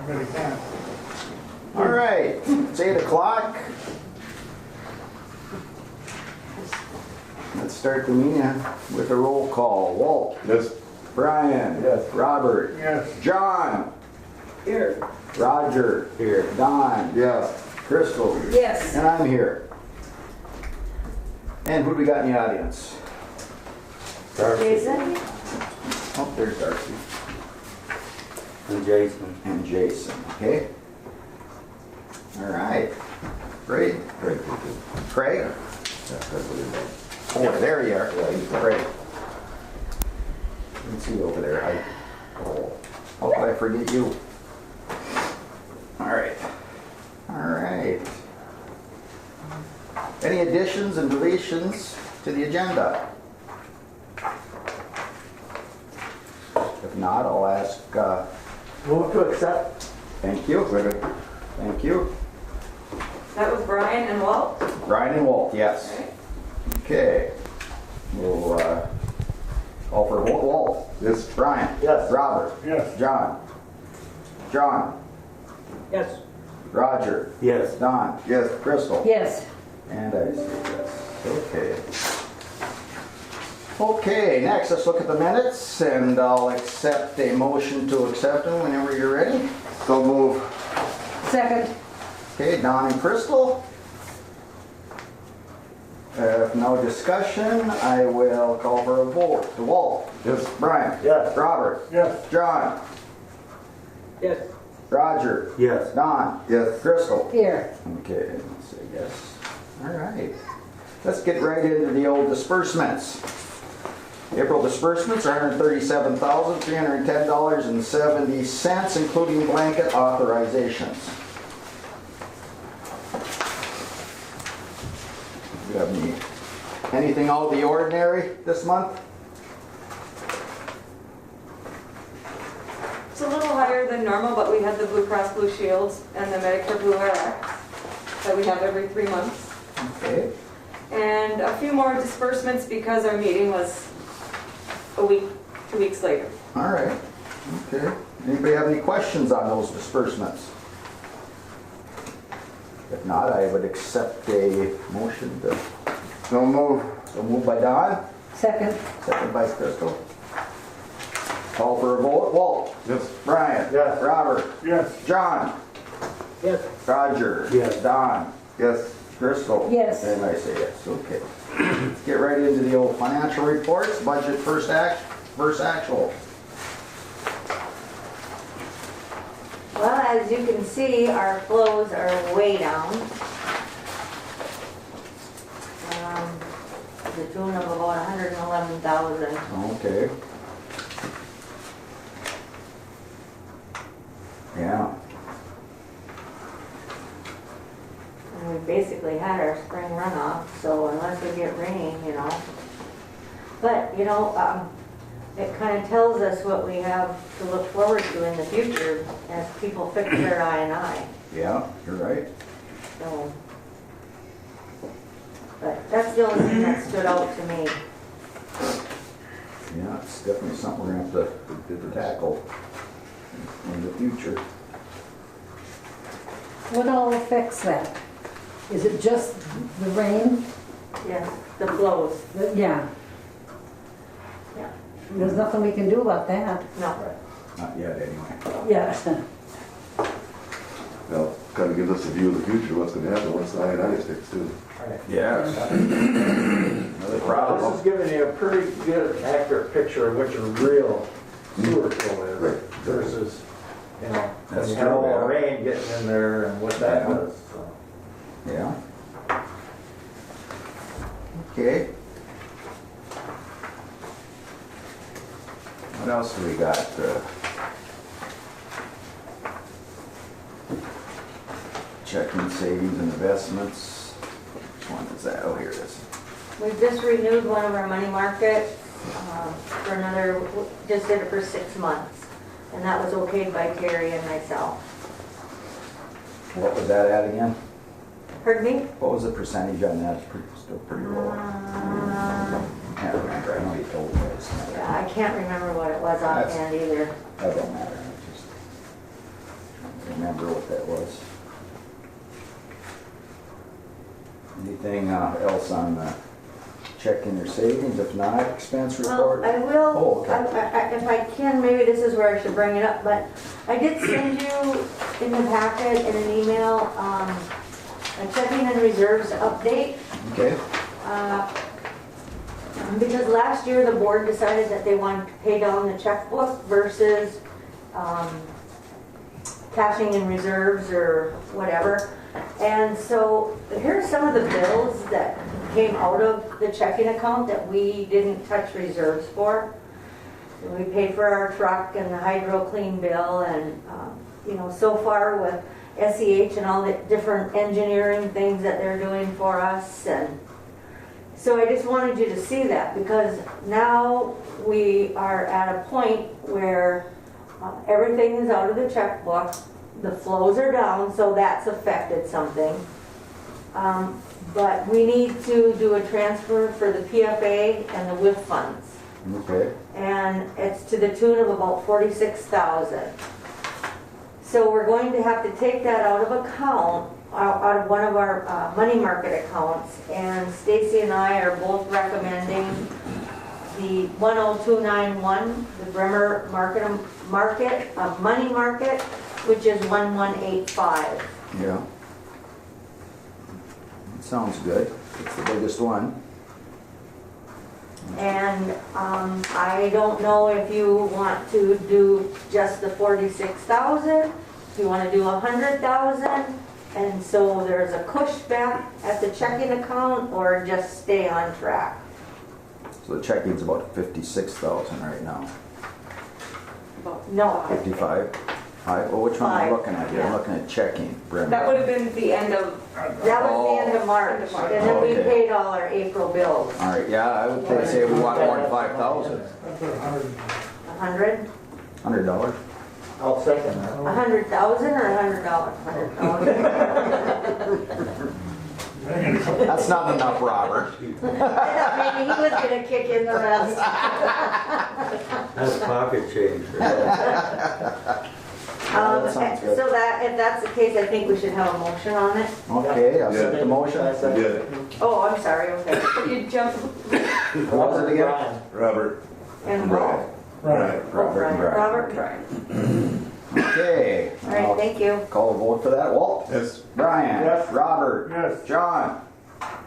Really can. All right, it's 8 o'clock. Let's start the meeting with a roll call. Walt? Yes. Brian? Yes. Robert? Yes. John? Here. Roger? Here. Don? Yes. Crystal? Yes. And I'm here. And who do we got in the audience? Jason? Oh, there's Darcy. And Jason. And Jason, okay? All right. Great. Great. Craig? That's what it is. Oh, there you are. Yeah, he's Great. Let's see over there. How could I forget you? All right. All right. Any additions and deletions to the agenda? If not, I'll ask. Move to accept. Thank you. Thank you. That was Brian and Walt? Brian and Walt, yes. Right. Okay. We'll call for Walt. Walt. Yes. Brian. Yes. Robert. Yes. John. John. Yes. Roger. Yes. Don. Yes. Crystal. Yes. And I say yes. Okay. Okay, next let's look at the minutes and I'll accept a motion to accept them whenever you're ready. So move. Second. Okay, Don and Crystal. If no discussion, I will call for a vote. To Walt. Yes. Brian. Yes. Robert. Yes. John. Yes. Roger. Yes. Don. Yes. Crystal. Here. Okay, let's say yes. All right. Let's get right into the old disbursements. April disbursements are $137,310.70, including blanket authorizations. Do you have anything out of the ordinary this month? It's a little higher than normal, but we had the Blue Cross Blue Shields and the Medicare Blue Rx that we have every 3 months. Okay. And a few more disbursements because our meeting was a week, 2 weeks later. All right. Okay. Anybody have any questions on those disbursements? If not, I would accept a motion to. So move. So moved by Don, Second. second by Crystal. Call for a vote. Walt. Yes. Brian. Yes. Robert. Yes. John. Yes. Roger. Yes. Don. Yes. Crystal. Yes. And I say yes. Okay. Let's get right into the old financial reports. Budget first actual. Well, as you can see, our flows are way down. To the tune of about 111,000. Okay. Yeah. And we basically had our spring runoff, so unless we get rain, you know. But, you know, it kind of tells us what we have to look forward to in the future as people fix their I&I. Yeah, you're right. So, but that's the only thing that stood out to me. Yeah, it's definitely something we're gonna have to tackle in the future. What all affects that? Is it just the rain? Yes, the flows. Yeah. Yeah. There's nothing we can do about that. No. Not yet, anyway. Yeah. Well, kind of gives us a view of the future, what's going to happen once the I&I sticks too. Yes. Another problem. This is giving you a pretty good, accurate picture of what your real sewer flow is Right. versus, you know, when That's you had true, all yeah. the rain getting in there and what that Yeah. does. So. Yeah. Okay. What else do we got? Checking, savings, and investments. Which one is that? Oh, here it is. We just renewed one of our money markets for another, just did it for 6 months. And that was okayed by Terry and myself. What was that at again? Pardon me? What was the percentage on that? Still pretty low. I can't remember. I know you told me. Yeah, I can't remember what it was offhand either. That don't matter. remember what that was. Anything else on the checking or savings? If not, expense report? Well, I will, Oh, okay. if I can, maybe this is where I should bring it up, but I did send you in the packet in an email, a checking and reserves update. Okay, Because last year, the board decided that they wanted to pay down the checkbook versus cashing in reserves or whatever. And so here's some of the bills that came out of the checking account that we didn't touch reserves for. So we paid for our truck and the hydro clean bill and, so far with SEH and all the different engineering things that they're doing for us. And so I just wanted you to see that because now we are at a point where everything is out of the checkbook. The flows are down, so that's affected something. But we need to do a transfer for the PFA and the WIF funds. okay. And it's to the tune of about $46,000. So we're going to have to take that out of account, out of one of our money market accounts. And Stacy and I are both recommending the 10291, the Bremer money market, which is 1185. Yeah. Sounds good. It's the biggest one. And I don't know if you want to do just the 46,000, if you want to do 100,000, and so there's a pushback at the checking account, or just stay on track. So the checking's about 56,000 right now. No, 55? Well, which one am I Five, looking at here? I'm yeah. looking at checking, Brenda. That would have been the end of, that was the end of March, End of March. and then we Okay. paid all our April bills. All right, yeah, I would say we want more than 5,000. 100? $100. I'll second that. 100,000 or $100? 100,000. That's not enough, Robert. I thought maybe he was gonna kick in the rest. That's pocket change. That sounds good. So that, if that's the case, I think we should have a motion on it. Okay, I'll set the motion. Yeah, Oh, I'm sorry, okay. you jumped, What was it again? Robert. And Brian. Right. Robert and Brian. Robert? Brian. Okay. All right, thank you. Call a vote for that. Walt? Yes. Brian? Yes. Robert? Yes. John?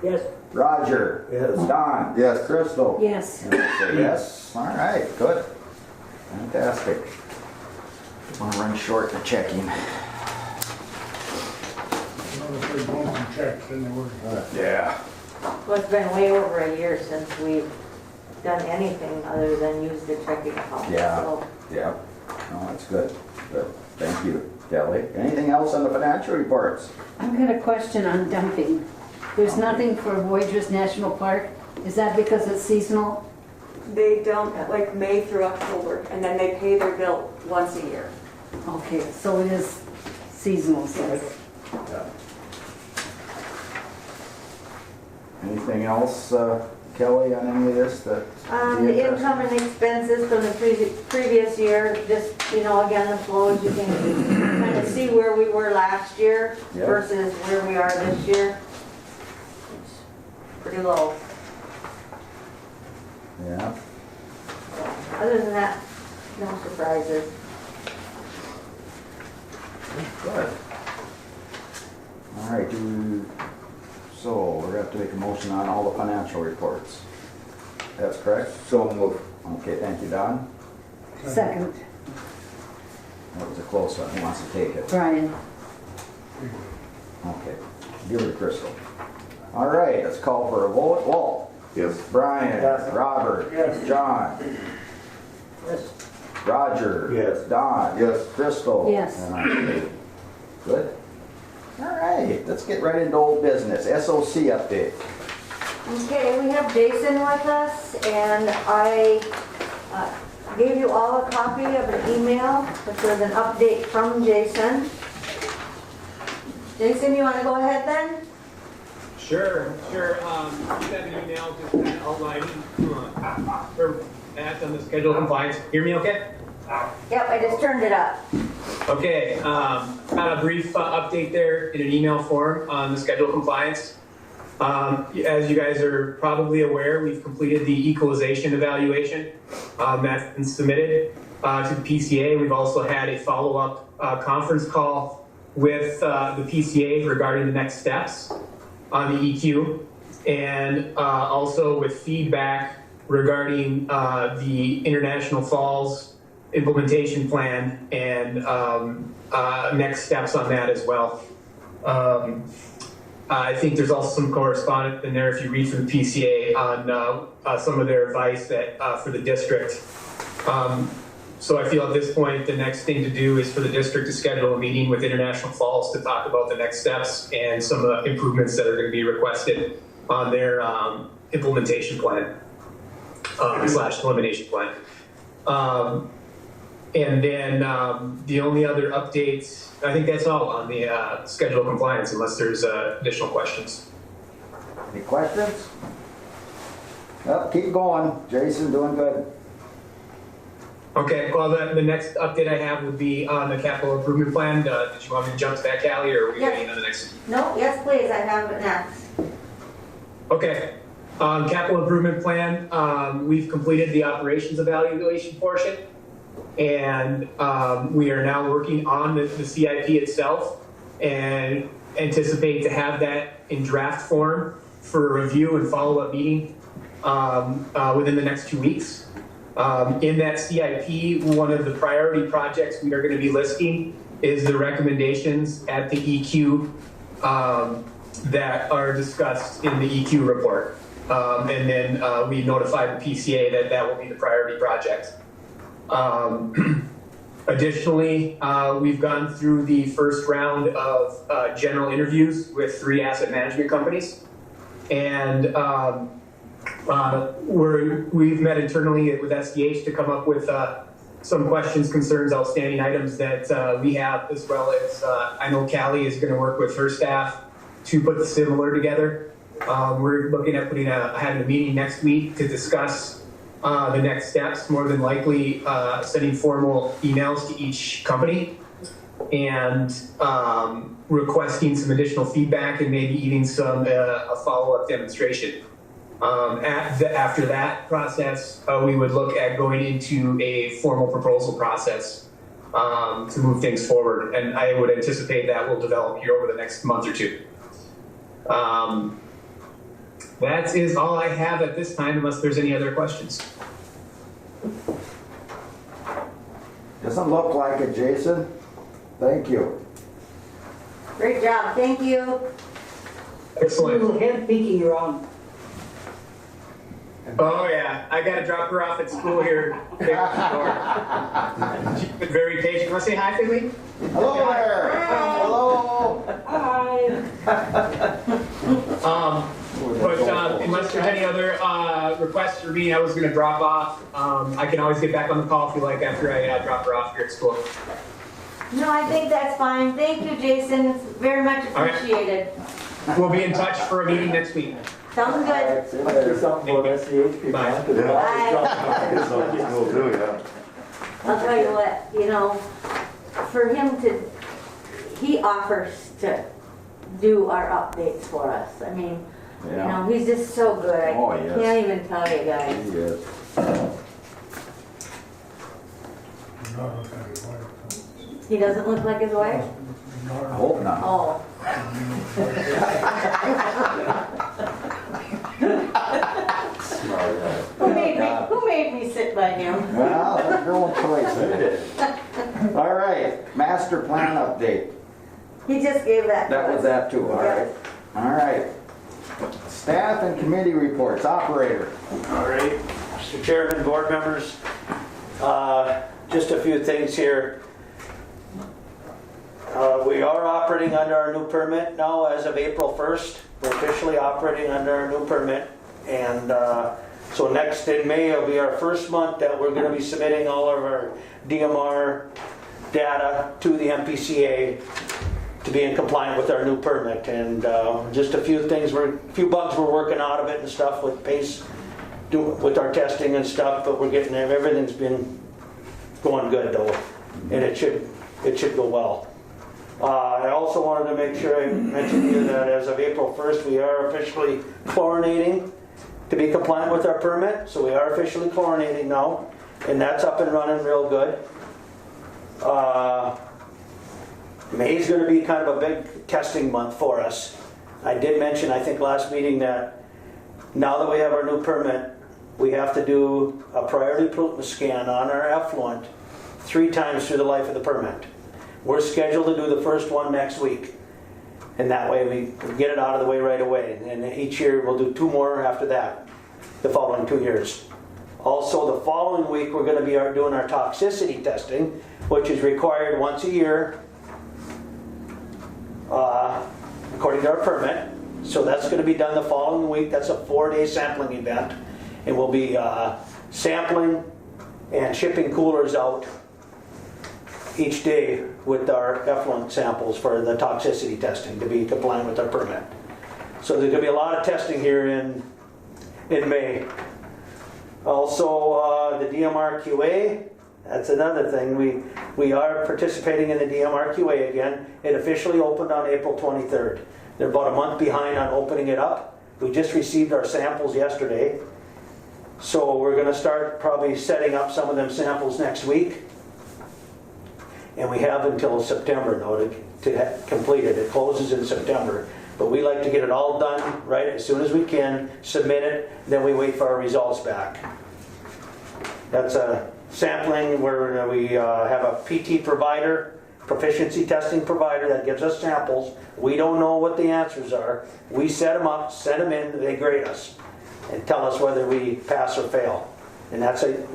Yes. Roger? Yes. Don? Yes. Crystal? Yes. And I say yes. All right, good. Fantastic. Want to run short in checking. Yeah. Well, it's been way over a year since we've done anything other than use the checking account. Yeah. So, Yeah. No, that's good. Good. Thank you, Kelly. Anything else on the financial reports? I've got a question on dumping. There's nothing for Voyageurs National Park. Is that because it's seasonal? They dump like May through October, and then they pay their bill once a year. Okay, so it is seasonal, so Anything else, Kelly, on any of this that? The income and expenses from the previous year, just, again, the flows, you can kind of see where we were last year Yeah. versus where we are this year. It's pretty low. Yeah. Other than that, no surprises. Good. All right, so we're gonna have to make a motion on all the financial reports. That's correct? So moved. Okay, thank you, Don. second, That was a close one. Who wants to take it? Brian. Okay, give it to Crystal. All right, let's call for a vote. Walt? Yes. Brian? Yes. Robert? Yes. John? Yes. Roger? Yes. Don? Yes. Crystal? Yes. And I say, good. All right, let's get right into old business. SOC update. Okay, we have Jason with us, and I gave you all a copy of an email, which was an update from Jason. Jason, you want to go ahead then? Sure. You got an email just kind of outlining or act on the schedule of compliance. Hear me okay? Yep, I just turned it up. Okay, got a brief update there in an email form on the schedule compliance. As you guys are probably aware, we've completed the equalization evaluation that's been submitted to the PCA. We've also had a follow-up conference call with the PCA regarding the next steps on the EQ, and also with feedback regarding the International Falls implementation plan and next steps on that as well. I think there's also some correspondence in there if you read from the PCA on some of their advice that for the district. So I feel at this point the next thing to do is for the district to schedule a meeting with International Falls to talk about the next steps and some of the improvements that are going to be requested on their implementation plan / elimination plan. And then the only other updates, I think that's all on the schedule compliance, unless there's additional questions. Any questions? Well, keep going. Jason, doing good. Okay, well, the next update I have would be on the capital improvement plan. Did you want me to jump to that, Callie, or are we waiting on the next? No, yes, please, I have it next. Okay, capital improvement plan, we've completed the operations evaluation portion, and we are now working on the CIP itself and anticipate to have that in draft form for a review and follow-up meeting within the next 2 weeks. In that CIP, one of the priority projects we are going to be listing is the recommendations at the EQ that are discussed in the EQ report. And then we notified the PCA that that will be the priority project. Additionally, we've gone through the first round of general interviews with 3 asset management companies. And we've met internally with SDH to come up with some questions, concerns, outstanding items that we have, as well as I know Callie is going to work with her staff to put the similar together. We're looking at having a meeting next week to discuss the next steps, more than likely sending formal emails to each company and requesting some additional feedback and maybe even a follow-up demonstration. After that process, we would look at going into a formal proposal process to move things forward. And I would anticipate that will develop here over the next month or 2. That is all I have at this time, unless there's any other questions. Doesn't look like it, Jason. Thank you. Great job, thank you. Excellent. Him peeking around. Oh yeah, I gotta drop her off at school here. She's been very patient. Want to say hi, Finley? Hello there. Hi. Hello. Hi. But unless there's any other requests for me, I was gonna drop off. I can always get back on the call if you like after I drop her off here at school. No, I think that's fine. Thank you, Jason. It's very much All right. appreciated. We'll be in touch for a meeting next week. Sounds good. There's something about SCH people. Bye. It's something cool too, yeah. I'll tell you what, for him he offers to do our updates for us. I mean, he's just so good. Oh, I yes. can't even tell you guys. Yes. He doesn't look like his wife? I hope not. Oh. Who made me sit by him? Well, that's your own choice. All right, master plan update. He just gave that to That was us. that too, all right. All right. Staff and committee reports, operator. All right, Mr. Chairman, board members, just a few things here. We are operating under our new permit now as of April 1st. We're officially operating under our new permit. And so next in May will be our first month that we're going to be submitting all of our DMR data to the MPCA to be in compliant with our new permit. And just a few things, a few bugs we're working out of it and stuff with pace, with our testing and stuff, but we're getting there. Everything's been going good though. And it should it should go well. I also wanted to make sure I mentioned to you that as of April 1st, we are officially chlorinating to be compliant with our permit. So we are officially chlorinating now, and that's up and running real good. May's going to be kind of a big testing month for us. I did mention, I think last meeting, that now that we have our new permit, we have to do a priority pollutant scan on our effluent 3 times through the life of the permit. We're scheduled to do the first one next week. And that way we get it out of the way right away. And each year we'll do 2 more after that, the following 2 years. Also, the following week we're going to be doing our toxicity testing, which is required once a year according to our permit. So that's going to be done the following week. That's a 4-day sampling event. And we'll be sampling and shipping coolers out each day with our effluent samples for the toxicity testing to be compliant with our permit. So there's going to be a lot of testing here in May. Also, the Dmrqa, that's another thing. We are participating in the Dmrqa again. It officially opened on April 23rd. They're about a month behind on opening it up. We just received our samples yesterday. So we're going to start probably setting up some of them samples next week. And we have until September though to complete it. It closes in September. But we like to get it all done right as soon as we can, submit it, then we wait for our results back. That's a sampling where we have a PT provider, proficiency testing provider that gives us samples. We don't know what the answers are. We set them up, send them in, they grade us and tell us whether we pass or fail. And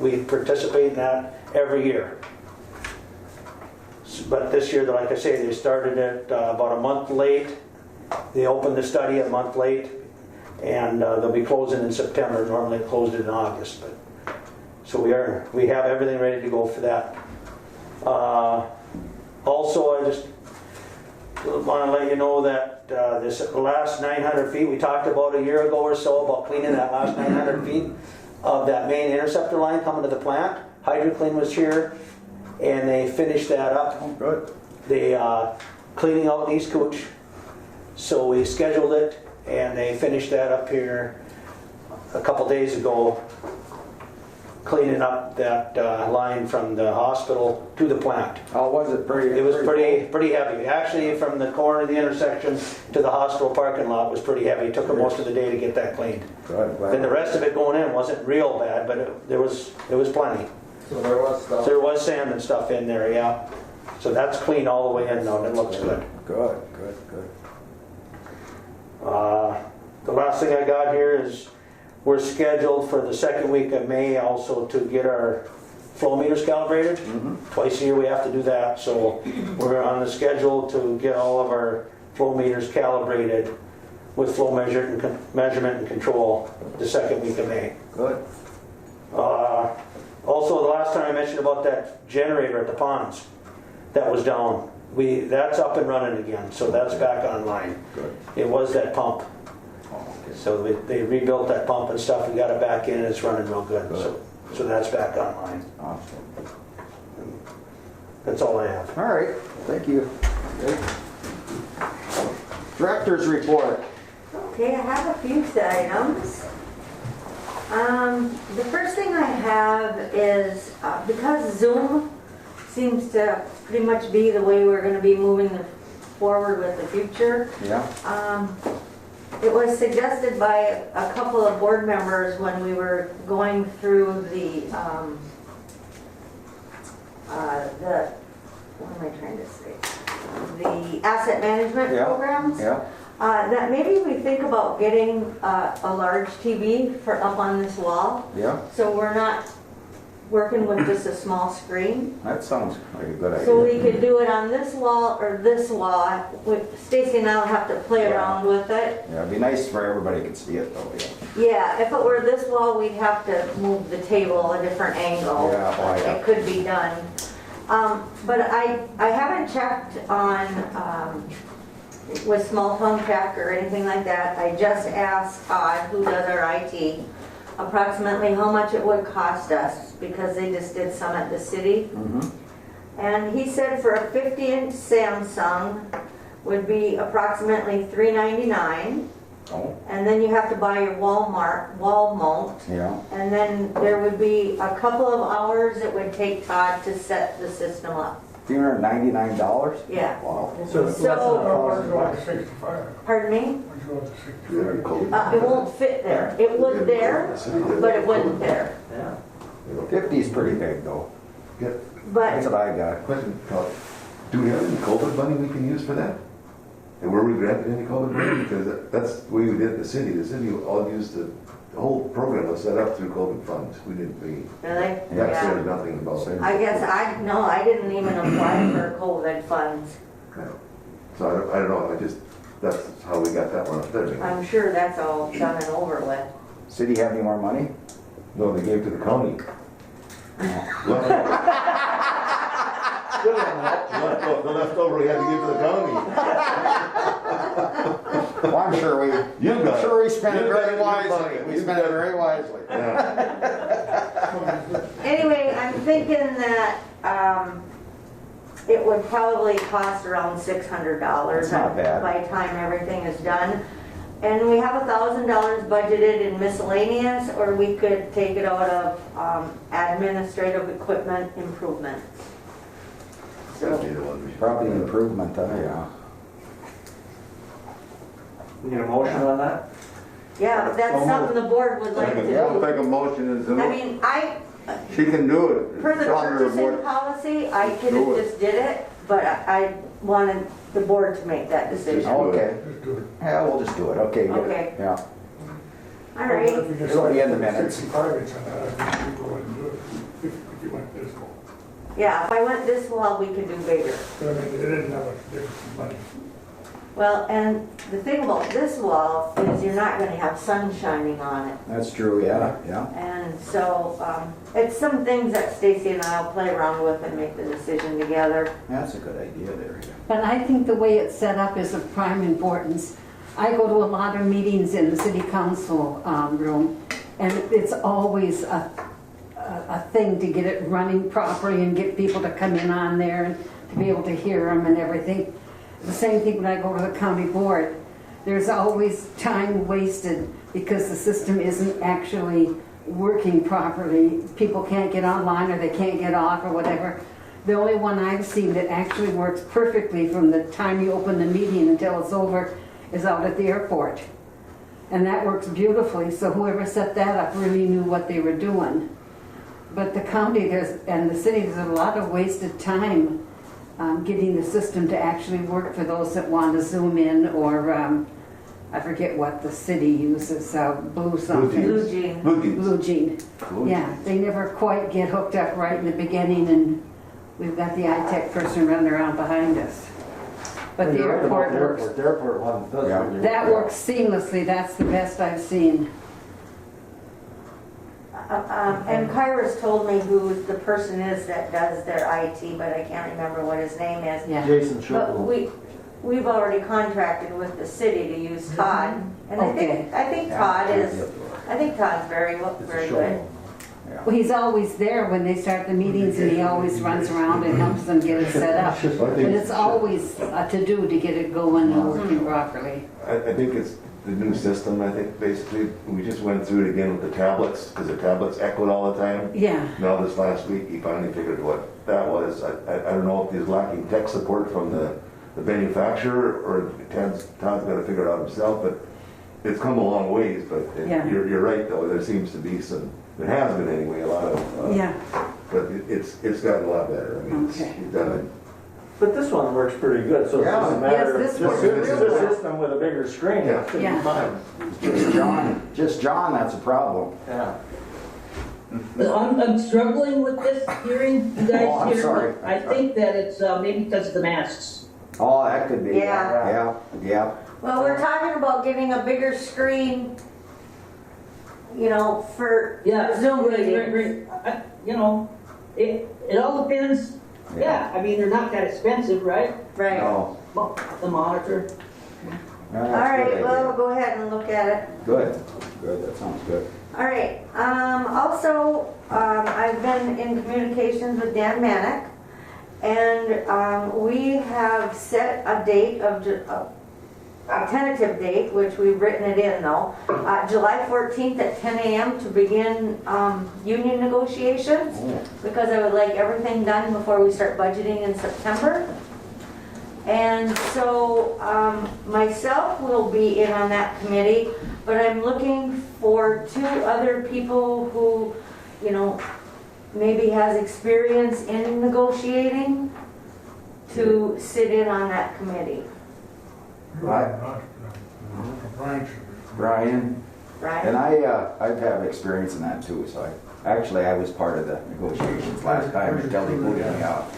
we participate in that every year. But this year, like I say, they started it about a month late. They opened the study a month late, and they'll be closing in September. Normally it closed in August, but so we have everything ready to go for that. Also, I just want to let you know that this last 900 feet we talked about a year ago or so about cleaning that last 900 feet of that main interceptor line coming to the plant. HydroClean was here, and they finished that up. Oh, good. They cleaning out East Cooch. So we scheduled it, and they finished that up here a couple days ago, cleaning up that line from the hospital to the plant. Oh, was it pretty? It was pretty heavy. Actually, from the corner of the intersection to the hospital parking lot was pretty heavy. It took them most of the day to get that cleaned. Good. Then the rest of it going in wasn't real bad, but there was plenty. So there was stuff. There was sand and stuff in there, yeah. So that's clean all the way in now, and it looks good. Good. The last thing I got here is we're scheduled for the second week of May also to get our flow meters calibrated. Twice a year we have to do that, so we're on the schedule to get all of our flow meters calibrated with flow measurement and control the second week of May. Good. Also, the last time I mentioned about that generator at the ponds that was down, that's up and running again, so that's back online. Good. It was that pump. Oh, okay. So they rebuilt that pump and stuff, we got it back in, and it's running real good. Good. So that's back online. Awesome. That's all I have. All right. Thank you. Great. Director's report. Okay, I have a few items. The first thing I have is, because Zoom seems to pretty much be the way we're going to be moving forward with the future. Yeah. It was suggested by a couple of board members when we were going through the what am I trying to say? The asset management programs. Yeah. That maybe we think about getting a large TV for up on this wall. Yeah. So we're not working with just a small screen. That sounds like a good idea. So we could do it on this wall or this wall. Stacy and I'll have to play around with it. Yeah, it'd be nice for everybody could see it though. Yeah, if it were this wall, we'd have to move the table a different angle. Yeah, oh, yeah. It could be done. But I haven't checked on with small town check or anything like that. I just asked Todd, who does our IT, approximately how much it would cost us, because they just did some at the city. And he said for a 50-inch Samsung would be approximately $399. Oh, And then you have to buy your wall mount. yeah. And then there would be a couple of hours it would take Todd to set the system up. $399? Yeah. Wow. So it's less than $1,000. Pardon me? They're cold. It won't fit there. It would there, but it wouldn't there. Yeah. 50 is pretty big though. Yeah. But That's what I got. Question, do we have any COVID money we can use for that? And were we granted any COVID money? Because that's the way we did it in the city. The city all used the whole program was set up through COVID funds. We didn't pay. really? That's Yeah. sort of nothing about it. I guess I didn't even apply for COVID funds. Yeah. So I don't know, that's how we got that one up there. I'm sure that's all done and over with. City have any more money? No, they gave to the county. The leftover we had to give to the county. Well, I'm sure we spent it You got very it. wisely. We spent it very wisely. Yeah. Anyway, I'm thinking that it would probably cost around $600 That's not bad. by the time everything is done. And we have $1,000 budgeted in miscellaneous, or we could take it out of administrative equipment improvements. That'd be the one we should- Probably an improvement, yeah. Need a motion on that? Yeah, if that's something the board would like to Yeah, do. Take a motion and do I it. mean, She can do it. per the It's under purchasing board. policy, I could Do have it. just did it, but I wanted the board to make that decision. All Okay. Yeah, we'll just do it. Okay, good. Okay. Yeah. right. It'll be in the minutes. Yeah, if I went this wall, we could do bigger. Well, and the thing about this wall is you're not gonna have sun shining on it. That's true, yeah, yeah. And so, it's some things that Stacy and I'll play around with and make the decision together. That's a good idea there. But I think the way it's set up is of prime importance. I go to a lot of meetings in the city council room, and it's always a thing to get it running properly and get people to come in on there and to be able to hear them and everything. The same thing when I go to the county board. There's always time wasted because the system isn't actually working properly. People can't get online or they can't get off or whatever. The only one I've seen that actually works perfectly from the time you open the meeting until it's over is out at the airport. And that works beautifully, so whoever set that up really knew what they were doing. But the county and the city, there's a lot of wasted time getting the system to actually work for those that want to zoom in, or I forget what the city uses, Blue something. Blue Jean. Blue Jean. Yeah, they never quite get hooked up right in the beginning, and we've got the iTech person running around behind us. But the airport works. The airport one does. Yeah. really That well. works seamlessly. That's the best I've seen. And Kyra's told me who the person is that does their IT, but I can't remember what his name is. Yeah. Jason But Sherwood. we've already contracted with the city to use Todd. And Okay. I think Todd Todd's very good. Well, he's always there when they start the meetings, and he always runs around and helps them get it set up. But it's always a to-do to get it going and working properly. I think it's the new system, I think, basically. We just went through it again with the tablets, because the tablets echoed all the time. Yeah. Now this last week, he finally figured what that was. I don't know if he's lacking tech support from the manufacturer, or Todd's got to figure it out himself, but it's come a long ways. But Yeah. you're right, though, there seems to be some, there has been anyway, a lot of, Yeah. but it's gotten a lot better. I mean, Okay. he's done it. But this one works pretty good, so it's just a Yeah. matter of Yes, this just works a really well. system with a bigger screen. Yeah. It should be Yeah. fine. Just John, that's a problem. Yeah. I'm struggling with this hearing you guys Oh, I'm here. sorry. I think that it's maybe because of the masks. Oh, that could be. Yeah. Yeah. Well, we're talking about getting a bigger screen, for Yeah, Zoom right, meetings. right. You know, it all depends. Yeah, I mean, they're not that expensive, right? Right. No. Well, the monitor. Yeah, All that's a right, good well, idea. we'll go ahead and look at it. Good, that sounds good. All right, also, I've been in communications with Dan Manick, And we have set a date of, a tentative date, which we've written it in though, July 14th at 10 a.m. to begin union negotiations, because I would like everything done before we start budgeting in September. And so myself will be in on that committee, but I'm looking for 2 other people who, you know, maybe has experience in negotiating to sit in on that committee. Right. Brian. Right? And I have experience in that too, so I was part of the negotiations last time until he booted me out.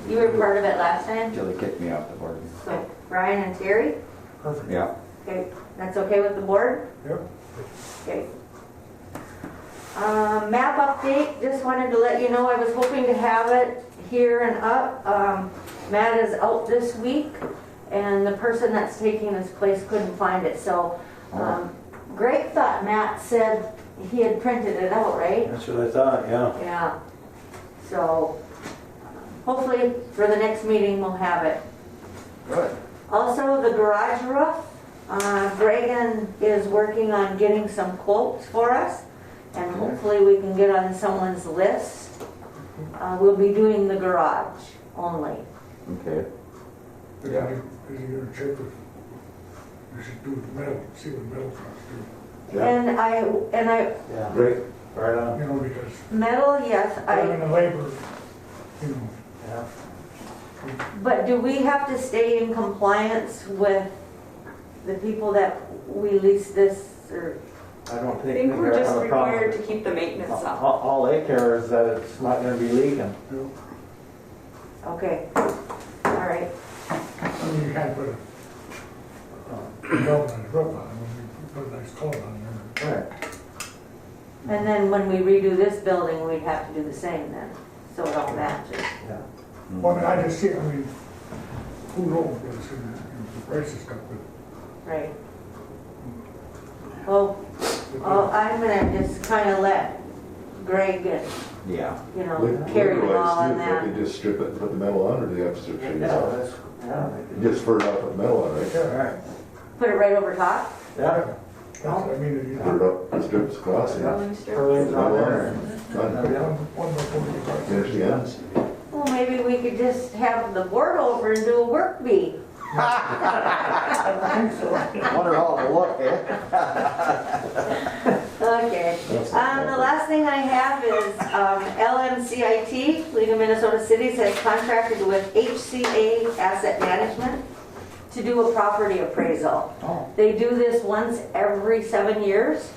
You were part of it last time? Until he kicked me off the board. So Brian and Terry? Perfect. Yeah. Okay, that's okay with the board? Yep. Okay. Map update, just wanted to let you know I was hoping to have it here and up. Matt is out this week and the person that's taking his place couldn't find it. So Greg thought Matt said he had printed it out, right? That's what I thought, yeah. Yeah. So hopefully for the next meeting we'll have it. Good. Also, the garage roof, Reagan is working on getting some quotes for us, and hopefully we can get on someone's list. We'll be doing the garage only. Okay. Yeah. Is he gonna check with, we should do with metal, see what metal costs too. And I, Yeah. Great. Right on. You know, because metal, yes, having the labor, you know, Yeah. but do we have to stay in compliance with the people that we lease this, or? I don't I think. think we're we just have a problem. required to keep the maintenance up. All they care is that it's not gonna be leaking. Okay, all right. I mean, you can't put a galvanized roof on it, when you put a nice coat on there. Right. And then when we redo this building, we'd have to do the same then, so it all matches. Yeah. Well, I mean, I just see, I mean, who knows what's in the price of stuff, but Right. Well, I'm gonna just kind of let Greg and, Yeah. you know, carry the ball on They that. can just strip it and put the metal on, or do they have to strip trees Yeah, off? that's, yeah. Just for it off with metal on, right? All right. Put it right over top? Yeah. that's, I mean, you Put it up, the strips across, and Rolling strip. Everything's on metal there. on, done. Yeah. one by 45. Finish the ends. Well, maybe we could just have the board over and do a work bee. Wonder how it'll look, eh? Okay. The last thing I have is LMCIT, League of Minnesota Cities, has contracted with HCA Asset Management to do a property appraisal. Oh. They do this once every 7 years,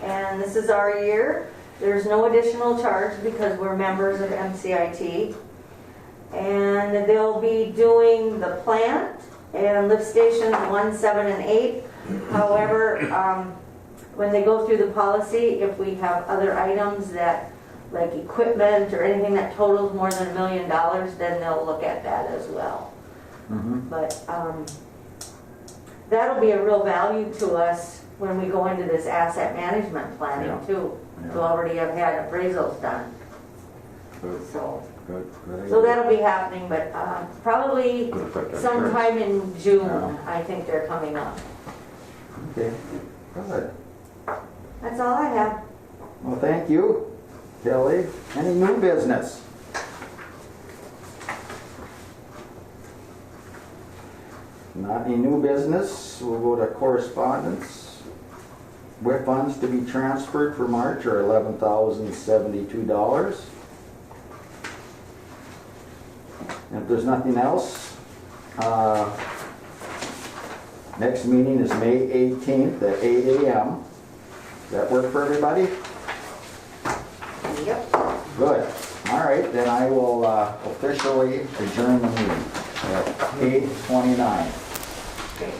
and this is our year. There's no additional charge because we're members of MCIT. And they'll be doing the plant and lift stations 1, 7, and 8. However, when they go through the policy, if we have other items that, like equipment or anything that totals more than $1 million, then they'll look at that as well. But that'll be a real value to us when we go into this asset management planning Yeah. too. Yeah. We'll already have had appraisals done. Good, So, good, good. so that'll be happening, but probably Good effect on sometime in June, Yeah. I think they're coming up. Okay, good. That's all I have. Well, thank you, Kelly. Any new business? Not any new business. We'll go to correspondence. WIP funds to be transferred for March are $11,072. And if there's nothing else, next meeting is May 18th at 8 a.m. Does that work for everybody? Yep. Good. All right, then I will officially adjourn the meeting at 8:29. Okay.